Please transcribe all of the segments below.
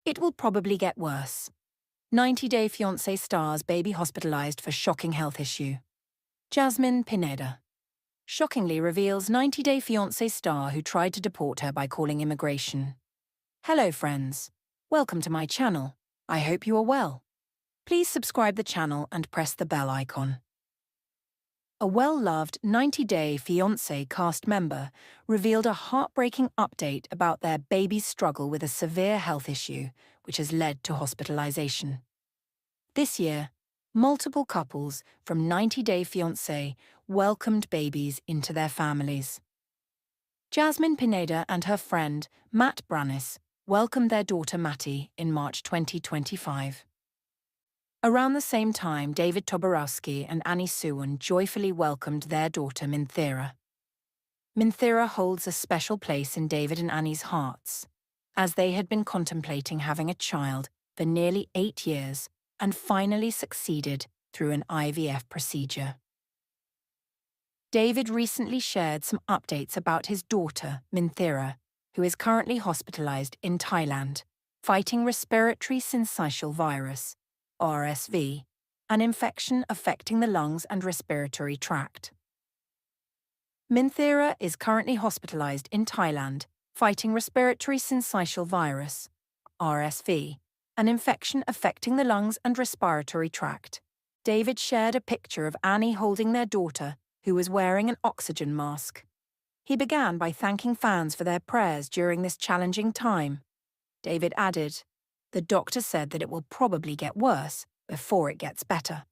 It will probably get worse. 90 Day Fiancé stars baby hospitalized for shocking health issue. Jasmine Pineda shockingly reveals 90 Day Fiancé star who tried to deport her by calling immigration. Hello friends, welcome to my channel. I hope you are well. Please subscribe the channel and press the bell icon. A well-loved 90 Day Fiancé cast member revealed a heartbreaking update about their baby's struggle with a severe health issue, which has led to hospitalization. This year, multiple couples from 90 Day Fiancé welcomed babies into their families. Jasmine Pineda and her friend, Matt Brannis, welcomed their daughter Matty in March 2025. Around the same time, David Toborowski and Annie Suwon joyfully welcomed their daughter Minthira. Minthira holds a special place in David and Annie's hearts, as they had been contemplating having a child for nearly 8 years and finally succeeded through an IVF procedure. David recently shared some updates about his daughter, Minthira, who is currently hospitalized in Thailand, fighting respiratory syncytial virus, RSV, an infection affecting the lungs and respiratory tract. Minthira is currently hospitalized in Thailand, fighting respiratory syncytial virus, RSV, an infection affecting the lungs and respiratory tract. David shared a picture of Annie holding their daughter, who was wearing an oxygen mask. He began by thanking fans for their prayers during this challenging time. David added, "The doctor said that it will probably get worse before it gets better."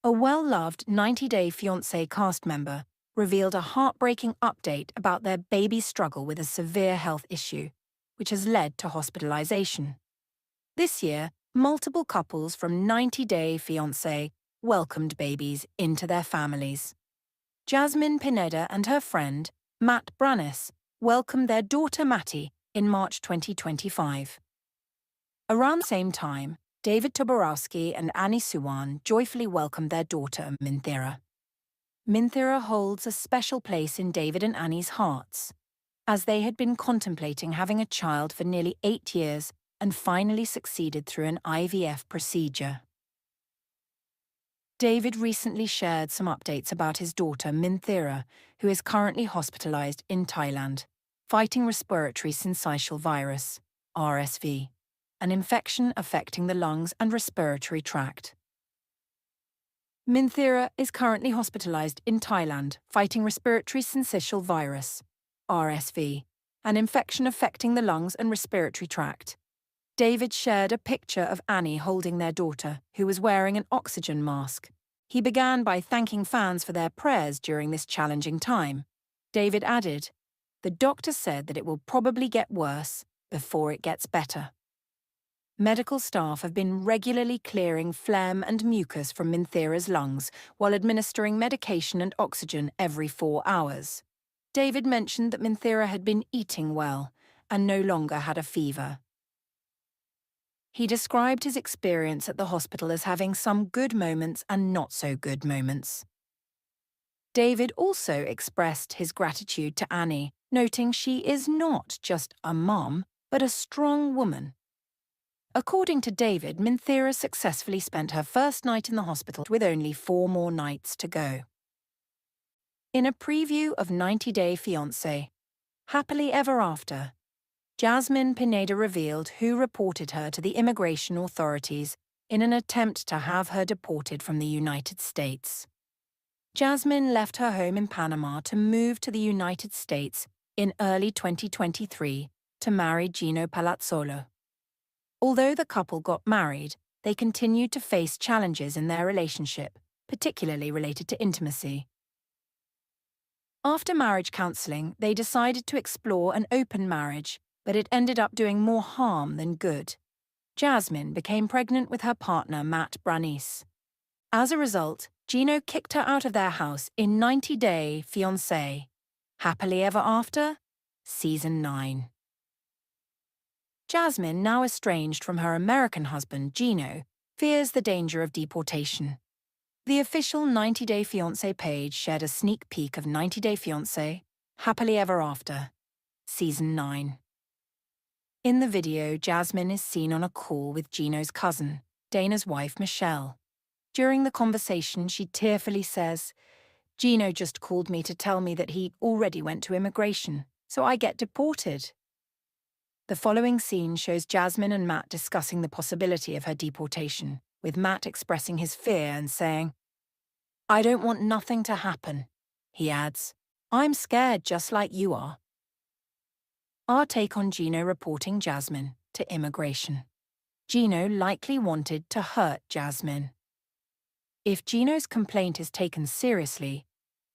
A well-loved 90 Day Fiancé cast member revealed a heartbreaking update about their baby's struggle with a severe health issue, which has led to hospitalization. This year, multiple couples from 90 Day Fiancé welcomed babies into their families. Jasmine Pineda and her friend, Matt Brannis, welcomed their daughter Matty in March 2025. Around the same time, David Toborowski and Annie Suwon joyfully welcomed their daughter Minthira. Minthira holds a special place in David and Annie's hearts, as they had been contemplating having a child for nearly 8 years and finally succeeded through an IVF procedure. David recently shared some updates about his daughter Minthira, who is currently hospitalized in Thailand, fighting respiratory syncytial virus, RSV, an infection affecting the lungs and respiratory tract. Minthira is currently hospitalized in Thailand, fighting respiratory syncytial virus, RSV, an infection affecting the lungs and respiratory tract. David shared a picture of Annie holding their daughter, who was wearing an oxygen mask. He began by thanking fans for their prayers during this challenging time. David added, "The doctor said that it will probably get worse before it gets better." Medical staff have been regularly clearing phlegm and mucus from Minthira's lungs while administering medication and oxygen every 4 hours. David mentioned that Minthira had been eating well and no longer had a fever. He described his experience at the hospital as having some good moments and not so good moments. David also expressed his gratitude to Annie, noting she is not just a mom, but a strong woman. According to David, Minthira successfully spent her first night in the hospital with only 4 more nights to go. In a preview of 90 Day Fiancé, Happily Ever After, Jasmine Pineda revealed who reported her to the immigration authorities in an attempt to have her deported from the United States. Jasmine left her home in Panama to move to the United States in early 2023 to marry Gino Palazzolo. Although the couple got married, they continued to face challenges in their relationship, particularly related to intimacy. After marriage counseling, they decided to explore an open marriage, but it ended up doing more harm than good. Jasmine became pregnant with her partner Matt Brannis. As a result, Gino kicked her out of their house in 90 Day Fiancé. Happily Ever After? Season 9. Jasmine, now estranged from her American husband Gino, fears the danger of deportation. The official 90 Day Fiancé page shared a sneak peek of 90 Day Fiancé, Happily Ever After, Season 9. In the video, Jasmine is seen on a call with Gino's cousin, Dana's wife, Michelle. During the conversation, she tearfully says, "Gino just called me to tell me that he already went to immigration, so I get deported." The following scene shows Jasmine and Matt discussing the possibility of her deportation, with Matt expressing his fear and saying, "I don't want nothing to happen." He adds, "I'm scared just like you are." Our take on Gino reporting Jasmine to immigration. Gino likely wanted to hurt Jasmine. If Gino's complaint is taken seriously,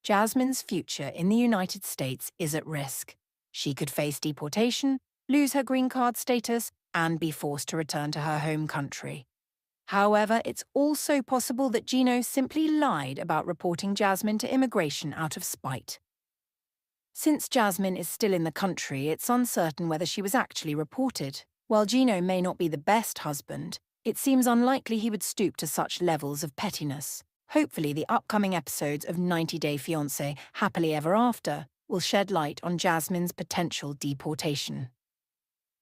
Jasmine's future in the United States is at risk. She could face deportation, lose her green card status, and be forced to return to her home country. However, it's also possible that Gino simply lied about reporting Jasmine to immigration out of spite. Since Jasmine is still in the country, it's uncertain whether she was actually reported. While Gino may not be the best husband, it seems unlikely he would stoop to such levels of pettiness. Hopefully, the upcoming episodes of 90 Day Fiancé Happily Ever After will shed light on Jasmine's potential deportation.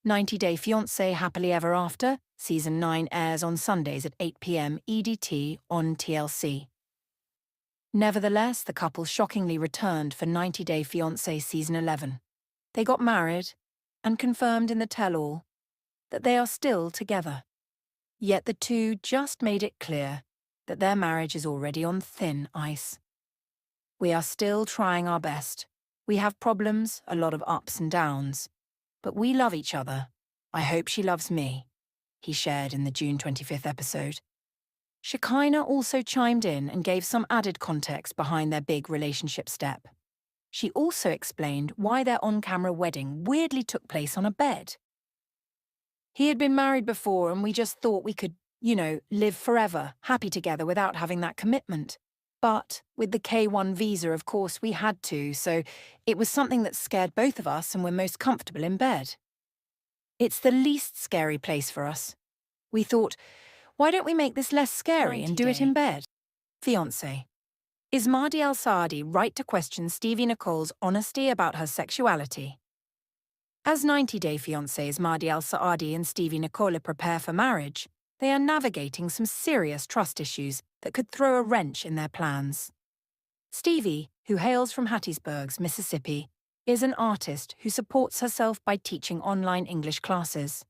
90 Day Fiancé Happily Ever After, Season 9 airs on Sundays at 8 p.m. EDT on TLC. Nevertheless, the couple shockingly returned for 90 Day Fiancé Season 11. They got married and confirmed in the tell-all that they are still together. Yet the two just made it clear that their marriage is already on thin ice. "We are still trying our best. We have problems, a lot of ups and downs. But we love each other. I hope she loves me," he shared in the June 25th episode. Shekinah also chimed in and gave some added context behind their big relationship step. She also explained why their on-camera wedding weirdly took place on a bed. "He had been married before and we just thought we could, live forever, happy together without having that commitment. But with the K-1 visa, of course, we had to, so it was something that scared both of us and we're most comfortable in bed. It's the least scary place for us. We thought, why don't we make this less scary and do it in bed?" Fiancé. Is Mahdi Al-Saadi right to question Stevie Nicole's honesty about her sexuality? As 90 Day Fiancé's Mahdi Al-Saadi and Stevie Nicole prepare for marriage, they are navigating some serious trust issues that could throw a wrench in their plans. Stevie, who hails from Hattiesburg, Mississippi, is an artist who supports herself by teaching online English classes.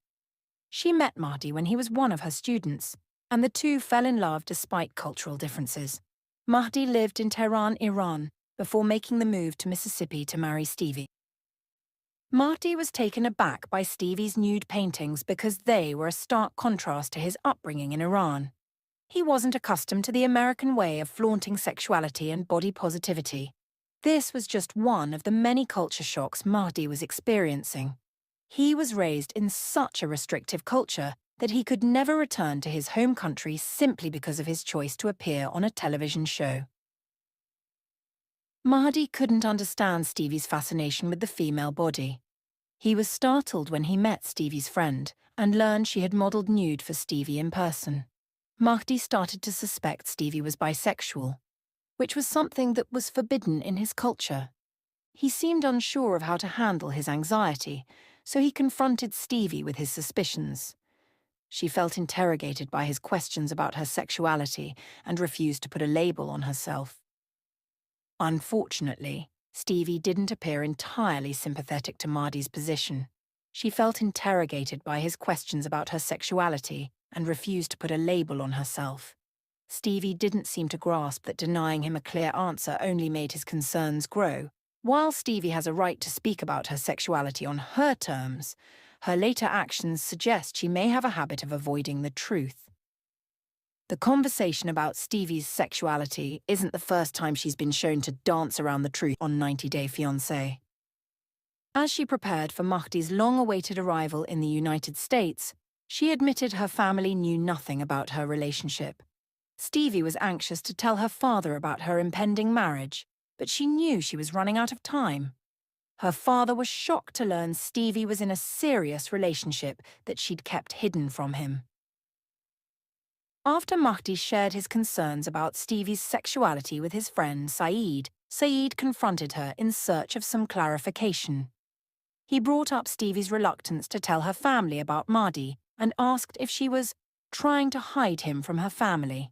She met Mahdi when he was one of her students, and the two fell in love despite cultural differences. Mahdi lived in Tehran, Iran, before making the move to Mississippi to marry Stevie. Mahdi was taken aback by Stevie's nude paintings because they were a stark contrast to his upbringing in Iran. He wasn't accustomed to the American way of flaunting sexuality and body positivity. This was just one of the many culture shocks Mahdi was experiencing. He was raised in such a restrictive culture that he could never return to his home country simply because of his choice to appear on a television show. Mahdi couldn't understand Stevie's fascination with the female body. He was startled when he met Stevie's friend and learned she had modeled nude for Stevie in person. Mahdi started to suspect Stevie was bisexual, which was something that was forbidden in his culture. He seemed unsure of how to handle his anxiety, so he confronted Stevie with his suspicions. She felt interrogated by his questions about her sexuality and refused to put a label on herself. Unfortunately, Stevie didn't appear entirely sympathetic to Mahdi's position. She felt interrogated by his questions about her sexuality and refused to put a label on herself. Stevie didn't seem to grasp that denying him a clear answer only made his concerns grow. While Stevie has a right to speak about her sexuality on her terms, her later actions suggest she may have a habit of avoiding the truth. The conversation about Stevie's sexuality isn't the first time she's been shown to dance around the truth on 90 Day Fiancé. As she prepared for Mahdi's long-awaited arrival in the United States, she admitted her family knew nothing about her relationship. Stevie was anxious to tell her father about her impending marriage, but she knew she was running out of time. Her father was shocked to learn Stevie was in a serious relationship that she'd kept hidden from him. After Mahdi shared his concerns about Stevie's sexuality with his friend Saeed, Saeed confronted her in search of some clarification. He brought up Stevie's reluctance to tell her family about Mahdi and asked if she was trying to hide him from her family.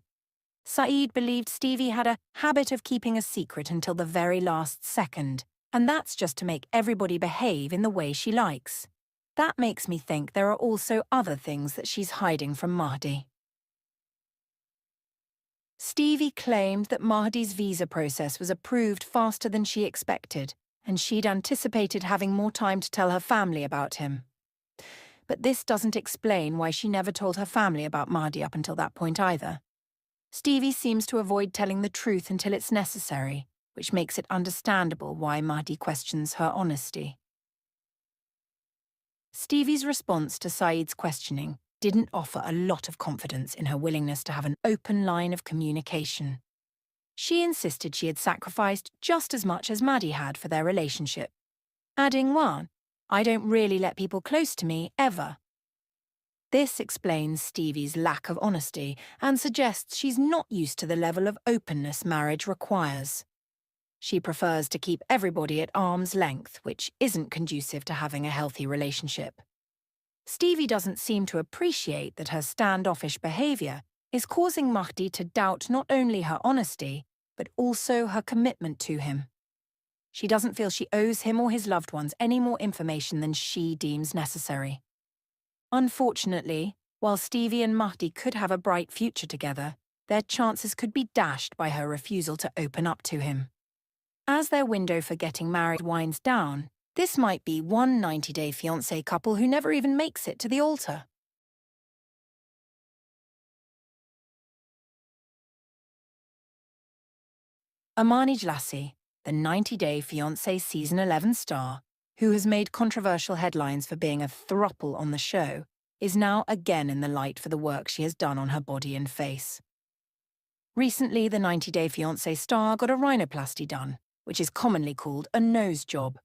Saeed believed Stevie had a habit of keeping a secret until the very last second, and that's just to make everybody behave in the way she likes. That makes me think there are also other things that she's hiding from Mahdi. Stevie claimed that Mahdi's visa process was approved faster than she expected, and she'd anticipated having more time to tell her family about him. But this doesn't explain why she never told her family about Mahdi up until that point either. Stevie seems to avoid telling the truth until it's necessary, which makes it understandable why Mahdi questions her honesty. Stevie's response to Saeed's questioning didn't offer a lot of confidence in her willingness to have an open line of communication. She insisted she had sacrificed just as much as Mahdi had for their relationship, adding one, "I don't really let people close to me, ever." This explains Stevie's lack of honesty and suggests she's not used to the level of openness marriage requires. She prefers to keep everybody at arm's length, which isn't conducive to having a healthy relationship. Stevie doesn't seem to appreciate that her standoffish behaviour is causing Mahdi to doubt not only her honesty, but also her commitment to him. She doesn't feel she owes him or his loved ones any more information than she deems necessary. Unfortunately, while Stevie and Mahdi could have a bright future together, their chances could be dashed by her refusal to open up to him. As their window for getting married winds down, this might be one 90-day fiancé couple who never even makes it to the altar. Amani Jlassi, the 90-day fiancé Season 11 star, who has made controversial headlines for being a throuple on the show, is now again in the light for the work she has done on her body and face. Recently, the 90-day fiancé star got a rhinoplasty done, which is commonly called a nose job.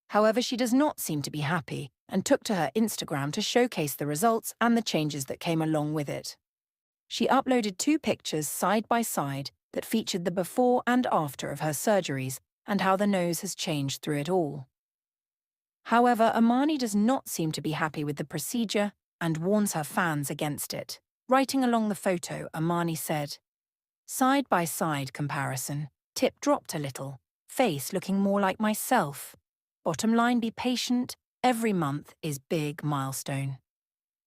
However, she does not seem to be happy and took to her Instagram to showcase the results and the changes that came along with it. She uploaded 2 pictures side by side that featured the before and after of her surgeries and how the nose has changed through it all. However, Amani does not seem to be happy with the procedure and warns her fans against it. Writing along the photo, Amani said, "Side-by-side comparison, tip dropped a little, face looking more like myself. Bottom line, be patient, every month is big milestone.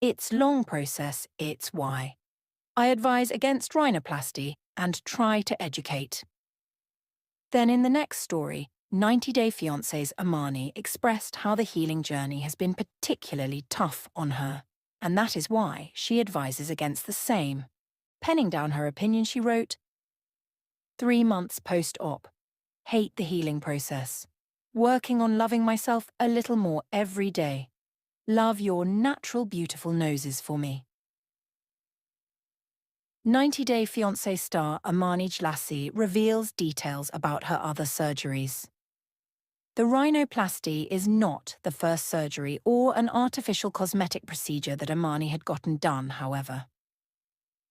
It's long process, it's why. I advise against rhinoplasty and try to educate." Then in the next story, 90-day fiancé's Amani expressed how the healing journey has been particularly tough on her, and that is why she advises against the same. Penning down her opinion, she wrote, 3 months post-op. Hate the healing process. Working on loving myself a little more every day. Love your natural beautiful noses for me. 90-day fiancé star Amani Jlassi reveals details about her other surgeries. The rhinoplasty is not the first surgery or an artificial cosmetic procedure that Amani had gotten done, however.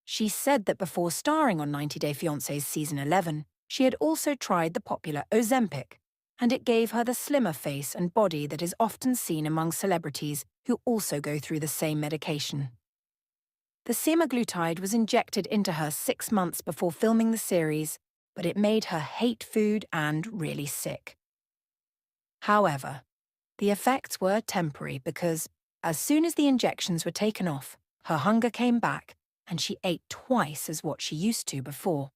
She said that before starring on 90-day fiancé's Season 11, she had also tried the popular Ozempic, and it gave her the slimmer face and body that is often seen among celebrities who also go through the same medication. The semaglutide was injected into her 6 months before filming the series, but it made her hate food and really sick. However, the effects were temporary because, as soon as the injections were taken off, her hunger came back and she ate twice as what she used to before.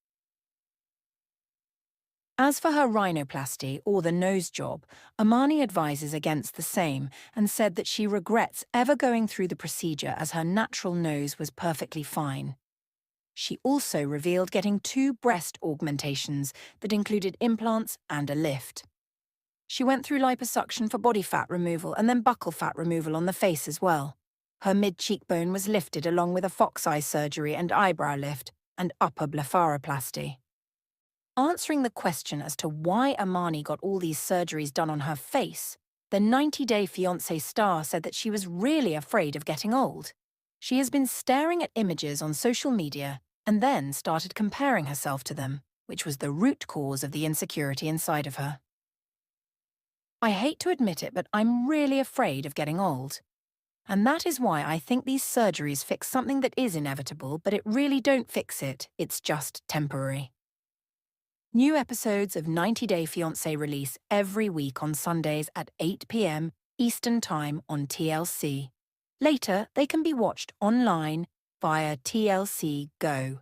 As for her rhinoplasty or the nose job, Amani advises against the same and said that she regrets ever going through the procedure as her natural nose was perfectly fine. She also revealed getting 2 breast augmentations that included implants and a lift. She went through liposuction for body fat removal and then buccal fat removal on the face as well. Her mid-cheekbone was lifted along with a fox eye surgery and eyebrow lift and upper blepharoplasty. Answering the question as to why Amani got all these surgeries done on her face, the 90-day fiancé star said that she was really afraid of getting old. She has been staring at images on social media and then started comparing herself to them, which was the root cause of the insecurity inside of her. I hate to admit it, but I'm really afraid of getting old. And that is why I think these surgeries fix something that is inevitable, but it really don't fix it. It's just temporary. New episodes of 90 Day Fiancé release every week on Sundays at 8 p.m. Eastern Time on TLC. Later, they can be watched online via TLC Go.